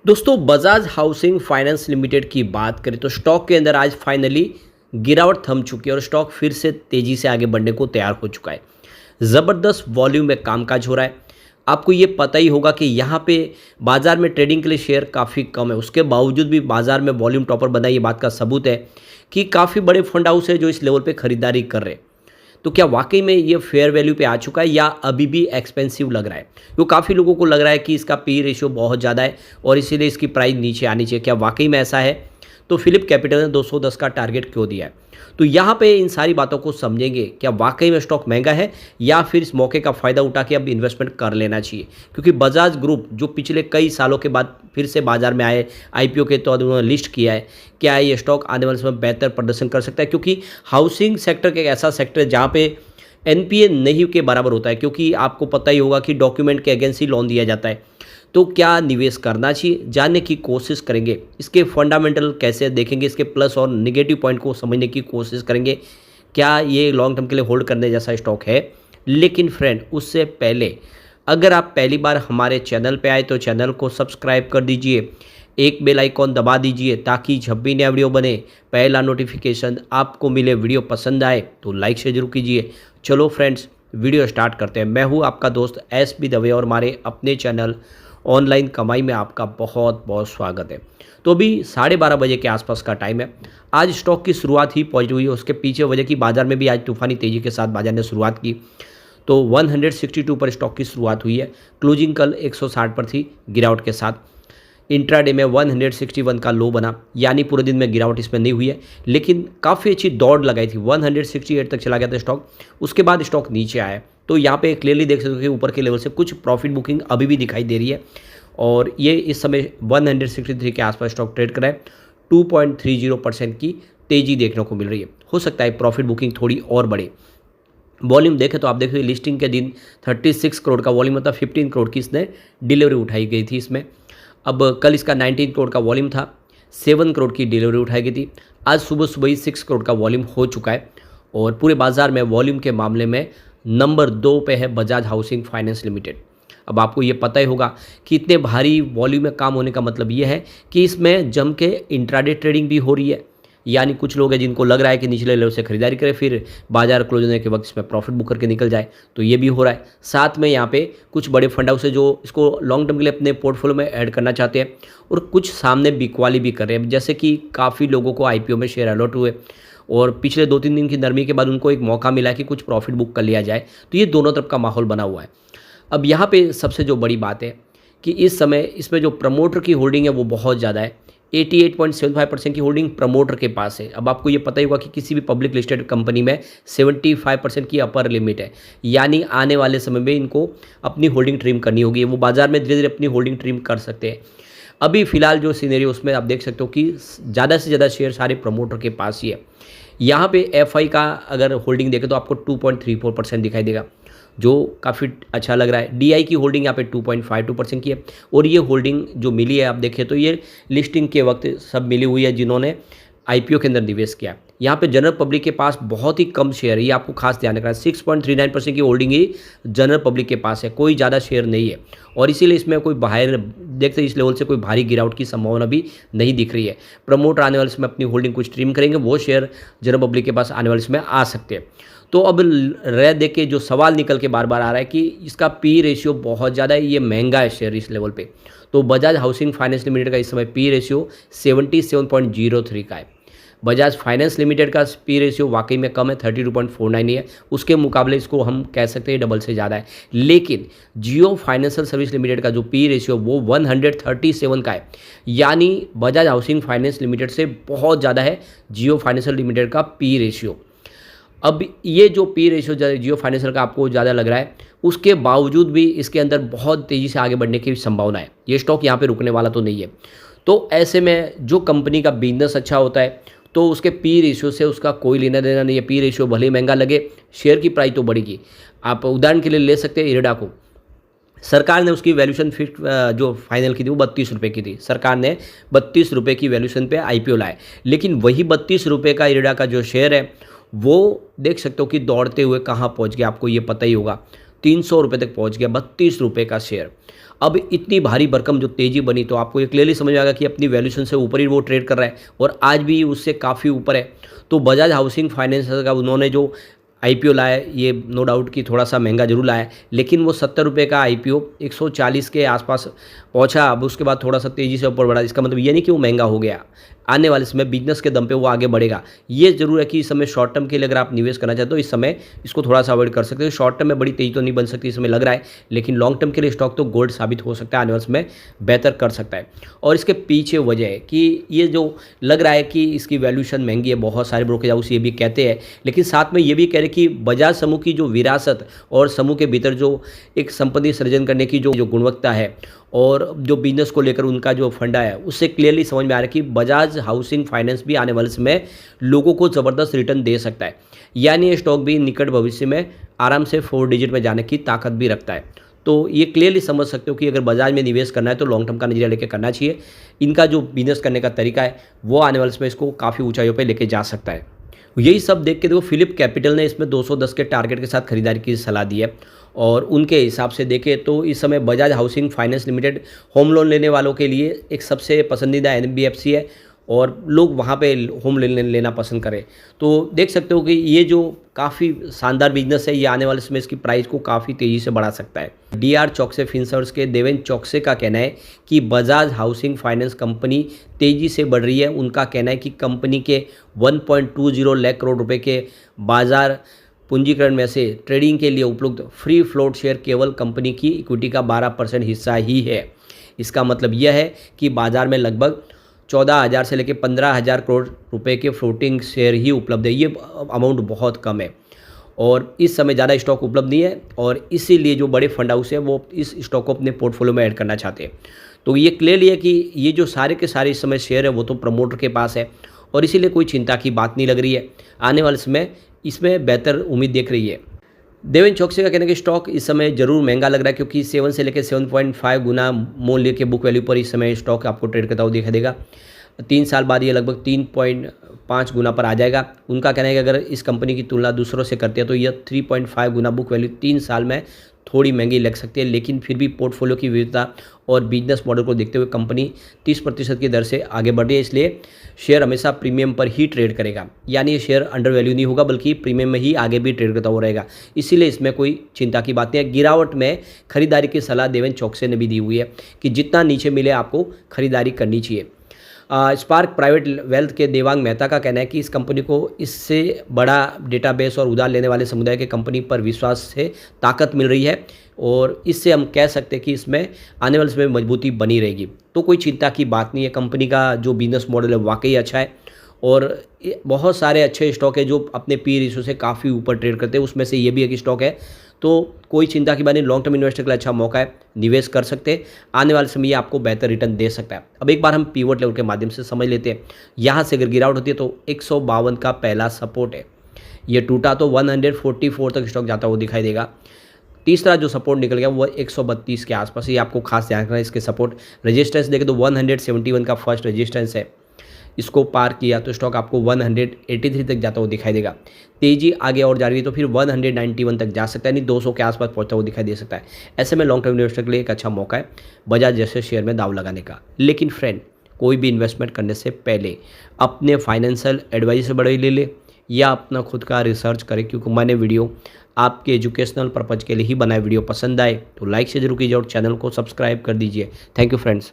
दोस्तों Bajaj housing finance limited की बात करें तो स्टॉक के अंदर आज फाइनली गिरावट थम चुकी है और स्टॉक फिर से तेजी से आगे बढ़ने को तैयार हो चुका है। ज़बरदस्त वॉल्यूम में कामकाज हो रहा है। आपको ये पता ही होगा कि यहाँ पे बाजार में ट्रेडिंग के लिए शेयर काफ़ी कम है, उसके बावजूद भी बाजार में वॉल्यूम टॉपर बना। ये बात का सबूत है कि काफ़ी बड़े फंड हाउस है जो इस लेवल पे खरीदारी कर रहे हैं। तो क्या वाकई में ये फेयर वैल्यू पे आ चुका है या अभी भी एक्सपेंसिव लग रहा है? तो काफ़ी लोगों को लग रहा है कि इसका पी रेशियो बहुत ज़्यादा है और इसीलिए इसकी प्राइस नीचे आनी चाहिए। क्या वाकई में ऐसा है? तो फिलिप कैपिटल ने 210 का टारगेट क्यों दिया है? तो यहाँ पे इन सारी बातों को समझेंगे। क्या वाकई में स्टॉक महंगा है या फिर इस मौके का फ़ायदा उठा के अब इन्वेस्टमेंट कर लेना चाहिए? क्योंकि बजाज ग्रुप जो पिछले कई सालों के बाद फिर से बाजार में आए, आईपीओ के तौर उन्होंने लिस्ट किया है, क्या ये स्टॉक आने वाले समय में बेहतर प्रदर्शन कर सकता है? क्योंकि हाउसिंग सेक्टर एक ऐसा सेक्टर है जहाँ पे एनपीए नहीं के बराबर होता है, क्योंकि आपको पता ही होगा कि डॉक्यूमेंट के अगेंस्ट ही लोन दिया जाता है। तो क्या निवेश करना चाहिए, जानने की कोशिश करेंगे। इसके फंडामेंटल कैसे देखेंगे, इसके प्लस और नेगेटिव पॉइंट को समझने की कोशिश करेंगे। क्या ये लॉन्ग टर्म के लिए होल्ड करने जैसा स्टॉक है? लेकिन फ्रेंड, उससे पहले अगर आप पहली बार हमारे चैनल पे आए तो चैनल को सब्सक्राइब कर दीजिए, एक बेल आइकॉन दबा दीजिए ताकि जब भी नया वीडियो बने पहला नोटिफिकेशन आपको मिले। वीडियो पसंद आए तो लाइक शेयर जरूर कीजिए। चलो फ्रेंड्स, वीडियो स्टार्ट करते हैं। मैं हूं आपका दोस्त एस बी दवे और हमारे अपने चैनल ऑनलाइन कमाई में आपका बहुत बहुत स्वागत है। तो अभी 12:30 बजे के आसपास का टाइम है। आज स्टॉक की शुरुआत ही पॉजिटिव हुई है। उसके पीछे वजह की बाजार में भी आज तूफानी तेजी के साथ बाजार ने शुरुआत की। तो 162 पर स्टॉक की शुरुआत हुई है। क्लोजिंग कल 160 पर थी गिरावट के साथ। इंट्राडे में 161 का लो बना, यानी पूरे दिन में गिरावट इसमें नहीं हुई है, लेकिन काफ़ी अच्छी दौड़ लगाई थी। 168 तक चला गया था स्टॉक, उसके बाद स्टॉक नीचे आया। तो यहाँ पे क्लियरली देख सकते हो कि ऊपर के लेवल से कुछ प्रॉफिट बुकिंग अभी भी दिखाई दे रही है और ये इस समय 163 के आसपास स्टॉक ट्रेड कर रहा है। 2.30% की तेज़ी देखने को मिल रही है। हो सकता है प्रॉफिट बुकिंग थोड़ी और बढ़े। वॉल्यूम देखें तो आप देखिए लिस्टिंग के दिन 36 करोड़ का वॉल्यूम, मतलब 15 करोड़ की इसने डिलीवरी उठाई गई थी इसमें। अब कल इसका 19 करोड़ का वॉल्यूम था, 7 करोड़ की डिलीवरी उठाई गई थी। आज सुबह सुबह ही 6 करोड़ का वॉल्यूम हो चुका है और पूरे बाजार में वॉल्यूम के मामले में नंबर 2 पे है बजाज हाउसिंग फाइनेंस लिमिटेड। अब आपको ये पता ही होगा कि इतने भारी वॉल्यूम में काम होने का मतलब ये है कि इसमें जम के इंट्राडे ट्रेडिंग भी हो रही है, यानी कुछ लोग हैं जिनको लग रहा है कि निचले लेवल से खरीदारी करें फिर बाजार क्लोज होने के वक्त इसमें प्रॉफिट बुक करके निकल जाए, तो ये भी हो रहा है। साथ में यहाँ पे कुछ बड़े फंड हाउस है जो इसको लॉन्ग टर्म के लिए अपने पोर्टफोलियो में ऐड करना चाहते हैं और कुछ सामने बिकवाली भी कर रहे हैं। जैसे कि काफ़ी लोगों को आईपीओ में शेयर अलॉट हुए और पिछले 2-3 दिन की नरमी के बाद उनको एक मौका मिला कि कुछ प्रॉफिट बुक कर लिया जाए। तो ये दोनों तरफ का माहौल बना हुआ है। अब यहाँ पे सबसे जो बड़ी बात है कि इस समय इसमें जो प्रमोटर की होल्डिंग है वो बहुत ज़्यादा है। 88.75% की होल्डिंग प्रमोटर के पास है। अब आपको ये पता ही होगा कि किसी भी पब्लिक लिस्टेड कंपनी में 75% की अपर लिमिट है, यानी आने वाले समय में इनको अपनी होल्डिंग ट्रिम करनी होगी। वो बाजार में धीरे धीरे अपनी होल्डिंग ट्रिम कर सकते हैं। अभी फिलहाल जो सीनेरियो उसमें आप देख सकते हो कि ज़्यादा से ज़्यादा शेयर सारे प्रमोटर के पास ही है। यहाँ पे एफआई का अगर होल्डिंग देखें तो आपको 2.34% दिखाई देगा, जो काफ़ी अच्छा लग रहा है। डीआई की होल्डिंग यहाँ पे 2.52% की है और ये होल्डिंग जो मिली है आप देखें तो ये लिस्टिंग के वक्त सब मिली हुई है जिन्होंने आईपीओ के अंदर निवेश किया। यहाँ पे जनरल पब्लिक के पास बहुत ही कम शेयर है, ये आपको खास ध्यान रखना है। 6.39% की होल्डिंग ही जनरल पब्लिक के पास है, कोई ज़्यादा शेयर नहीं है और इसीलिए इसमें कोई बाहर देखते इस लेवल से कोई भारी गिरावट की संभावना भी नहीं दिख रही है। प्रमोटर आने वाले समय अपनी होल्डिंग कुछ ट्रिम करेंगे, वो शेयर जनरल पब्लिक के पास आने वाले समय आ सकते हैं। तो अब रह देख के जो सवाल निकल के बार बार आ रहा है कि इसका पी रेशियो बहुत ज़्यादा है, ये महंगा है शेयर इस लेवल पे। तो बजाज हाउसिंग फाइनेंस लिमिटेड का इस समय पी रेशियो 77.03 का है। बजाज फाइनेंस लिमिटेड का पी रेशियो वाकई में कम है, 32.49 ही है। उसके मुकाबले इसको हम कह सकते हैं डबल से ज़्यादा है। लेकिन जियो फाइनेंशियल सर्विस लिमिटेड का जो पी रेशियो वो 137 का है, यानी बजाज हाउसिंग फाइनेंस लिमिटेड से बहुत ज़्यादा है जियो फाइनेंशियल लिमिटेड का पी रेशियो। अब ये जो पी रेशियो जियो फाइनेंशियल का आपको ज़्यादा लग रहा है, उसके बावजूद भी इसके अंदर बहुत तेज़ी से आगे बढ़ने की संभावना है। ये स्टॉक यहाँ पे रुकने वाला तो नहीं है। तो ऐसे में जो कंपनी का बिजनेस अच्छा होता है तो उसके पी रेशियो से उसका कोई लेना देना नहीं है। पी रेशियो भले ही महंगा लगे, शेयर की प्राइस तो बढ़ेगी। आप उदाहरण के लिए ले सकते हैं इरेडा को। सरकार ने उसकी वैल्यूशन फिक्स जो फाइनल की थी वो 32 रुपये की थी। सरकार ने 32 रुपये की वैल्यूशन पे आईपीओ लाए, लेकिन वही 32 रुपये का इरेडा का जो शेयर है वो देख सकते हो कि दौड़ते हुए कहाँ पहुँच गया, आपको ये पता ही होगा। 300 रुपये तक पहुँच गया, 32 रुपये का शेयर। अब इतनी भारी भरकम जो तेज़ी बनी तो आपको ये क्लियरली समझ में आएगा कि अपनी वैल्यूएशन से ऊपर ही वो ट्रेड कर रहा है और आज भी उससे काफ़ी ऊपर है। तो बजाज हाउसिंग फाइनेंस का उन्होंने जो आईपीओ लाया, ये नो डाउट कि थोड़ा सा महंगा जरूर लाया है, लेकिन वो 70 रुपये का आईपीओ 140 के आसपास पहुंचा। अब उसके बाद थोड़ा सा तेज़ी से ऊपर बढ़ा। इसका मतलब ये नहीं कि वो महंगा हो गया, आने वाले समय बिजनेस के दम पे वो आगे बढ़ेगा। ये जरूर है कि इस समय शॉर्ट टर्म के लिए अगर आप निवेश करना चाहते हो इस समय इसको थोड़ा सा अवॉइड कर सकते हो। शॉर्ट टर्म में बड़ी तेज़ी तो नहीं बन सकती इस समय लग रहा है, लेकिन लॉन्ग टर्म के लिए स्टॉक तो गोल्ड साबित हो सकता है, आने वाले समय बेहतर कर सकता है। और इसके पीछे वजह है कि ये जो लग रहा है कि इसकी वैल्यूएशन महंगी है, बहुत सारे ब्रोकरेज हाउस ये भी कहते हैं, लेकिन साथ में ये भी कह रहे कि बजाज समूह की जो विरासत और समूह के भीतर जो एक संपत्ति सृजन करने की जो गुणवत्ता है और जो बिजनेस को लेकर उनका जो फंडा है, उससे क्लियरली समझ में आ रहा है कि बजाज हाउसिंग फाइनेंस भी आने वाले समय लोगों को ज़बरदस्त रिटर्न दे सकता है। यानी ये स्टॉक भी निकट भविष्य में आराम से 4 डिजिट में जाने की ताकत भी रखता है। तो ये क्लियरली समझ सकते हो कि अगर बजाज में निवेश करना है तो लॉन्ग टर्म का नजरिया लेकर करना चाहिए। इनका जो बिजनेस करने का तरीका है वो आने वाले समय इसको काफ़ी ऊंचाइयों पर लेके जा सकता है। यही सब देख के देखो फिलिप कैपिटल ने इसमें 210 के टारगेट के साथ खरीदारी की सलाह दी है और उनके हिसाब से देखें तो इस समय Bajaj housing finance limited home loan लेने वालों के लिए एक सबसे पसंदीदा एनबीएफसी है और लोग वहाँ पे होम लोन लेना पसंद करें। तो देख सकते हो कि ये जो काफ़ी शानदार बिजनेस है, ये आने वाले समय इसकी प्राइस को काफ़ी तेज़ी से बढ़ा सकता है। डीआर चौकसे फिनसर्व्स के देवेंद्र चौकसे का कहना है कि बजाज हाउसिंग फाइनेंस कंपनी तेज़ी से बढ़ रही है। उनका कहना है कि कंपनी के 1.20 लाख करोड़ रुपए के बाजार पूंजीकरण में से ट्रेडिंग के लिए उपलब्ध फ्री फ्लोट शेयर केवल कंपनी की इक्विटी का 12% हिस्सा ही है। इसका मतलब यह है कि बाजार में लगभग 14,000 से लेकर 15,000 करोड़ रुपए के फ्लोटिंग शेयर ही उपलब्ध है। ये अमाउंट बहुत कम है और इस समय ज़्यादा स्टॉक उपलब्ध नहीं है और इसीलिए जो बड़े फंड हाउस है वो इस स्टॉक को अपने पोर्टफोलियो में ऐड करना चाहते हैं। तो ये क्लियरली है कि ये जो सारे के सारे इस समय शेयर है वो तो प्रमोटर के पास है और इसीलिए कोई चिंता की बात नहीं लग रही है। आने वाले समय इसमें बेहतर उम्मीद देख रही है। देवेंद्र चौकसे का कहना है कि स्टॉक इस समय जरूर महंगा लग रहा है क्योंकि 7 से लेकर 7.5 गुना मूल्य के बुक वैल्यू पर इस समय स्टॉक आपको ट्रेड करता हुआ दिखाई देगा। 3 साल बाद ये लगभग 3.5 गुना पर आ जाएगा। उनका कहना है कि अगर इस कंपनी की तुलना दूसरों से करते हैं तो यह 3.5 गुना बुक वैल्यू 3 साल में थोड़ी महंगी लग सकती है, लेकिन फिर भी पोर्टफोलियो की विविधता और बिजनेस मॉडल को देखते हुए कंपनी 30% की दर से आगे बढ़ रही है, इसलिए शेयर हमेशा प्रीमियम पर ही ट्रेड करेगा। यानी ये शेयर अंडर वैल्यू नहीं होगा बल्कि प्रीमियम में ही आगे भी ट्रेड करता हुआ रहेगा, इसीलिए इसमें कोई चिंता की बात नहीं है। गिरावट में खरीदारी की सलाह देवेंद्र चौकसे ने भी दी हुई है कि जितना नीचे मिले आपको खरीदारी करनी चाहिए। स्पार्क प्राइवेट वेल्थ के देवांग मेहता का कहना है कि इस कंपनी को इससे बड़ा डेटाबेस और उधार लेने वाले समुदाय के कंपनी पर विश्वास से ताकत मिल रही है और इससे हम कह सकते हैं कि इसमें आने वाले समय मजबूती बनी रहेगी। तो कोई चिंता की बात नहीं है, कंपनी का जो बिजनेस मॉडल है वाकई अच्छा है और बहुत सारे अच्छे स्टॉक है जो अपने पी रेशियो से काफ़ी ऊपर ट्रेड करते हैं, उसमें से ये भी एक स्टॉक है। तो कोई चिंता की बात नहीं, लॉन्ग टर्म इन्वेस्टर के लिए अच्छा मौका है, निवेश कर सकते हैं। आने वाले समय ये आपको बेहतर रिटर्न दे सकता है। अब एक बार हम पीवट लेवल के माध्यम से समझ लेते हैं। यहाँ से अगर गिरावट होती है तो 152 का पहला सपोर्ट है, ये टूटा तो 144 तक स्टॉक जाता हुआ दिखाई देगा। तीसरा जो सपोर्ट निकल गया वो 132 के आसपास, ये आपको खास ध्यान रखना है। इसके सपोर्ट रेजिस्टेंस देखें तो 171 का फर्स्ट रेजिस्टेंस है, इसको पार किया तो स्टॉक आपको 183 तक जाता हुआ दिखाई देगा। तेजी आगे और जा रही है तो फिर 191 तक जा सकता है, यानी 200 के आसपास पहुंचता हुआ दिखाई दे सकता है। ऐसे में लॉन्ग टर्म इन्वेस्टर के लिए एक अच्छा मौका है बजाज जैसे शेयर में दाव लगाने का। लेकिन फ्रेंड, कोई भी इन्वेस्टमेंट करने से पहले अपने फाइनेंशियल एडवाइजर से बड़े ले ले या अपना खुद का रिसर्च करें, क्योंकि मैंने वीडियो आपके एजुकेशनल पर्पज़ के लिए ही बनाए। वीडियो पसंद आए तो लाइक से जरूर कीजिए और चैनल को सब्सक्राइब कर दीजिए। Thank you friends.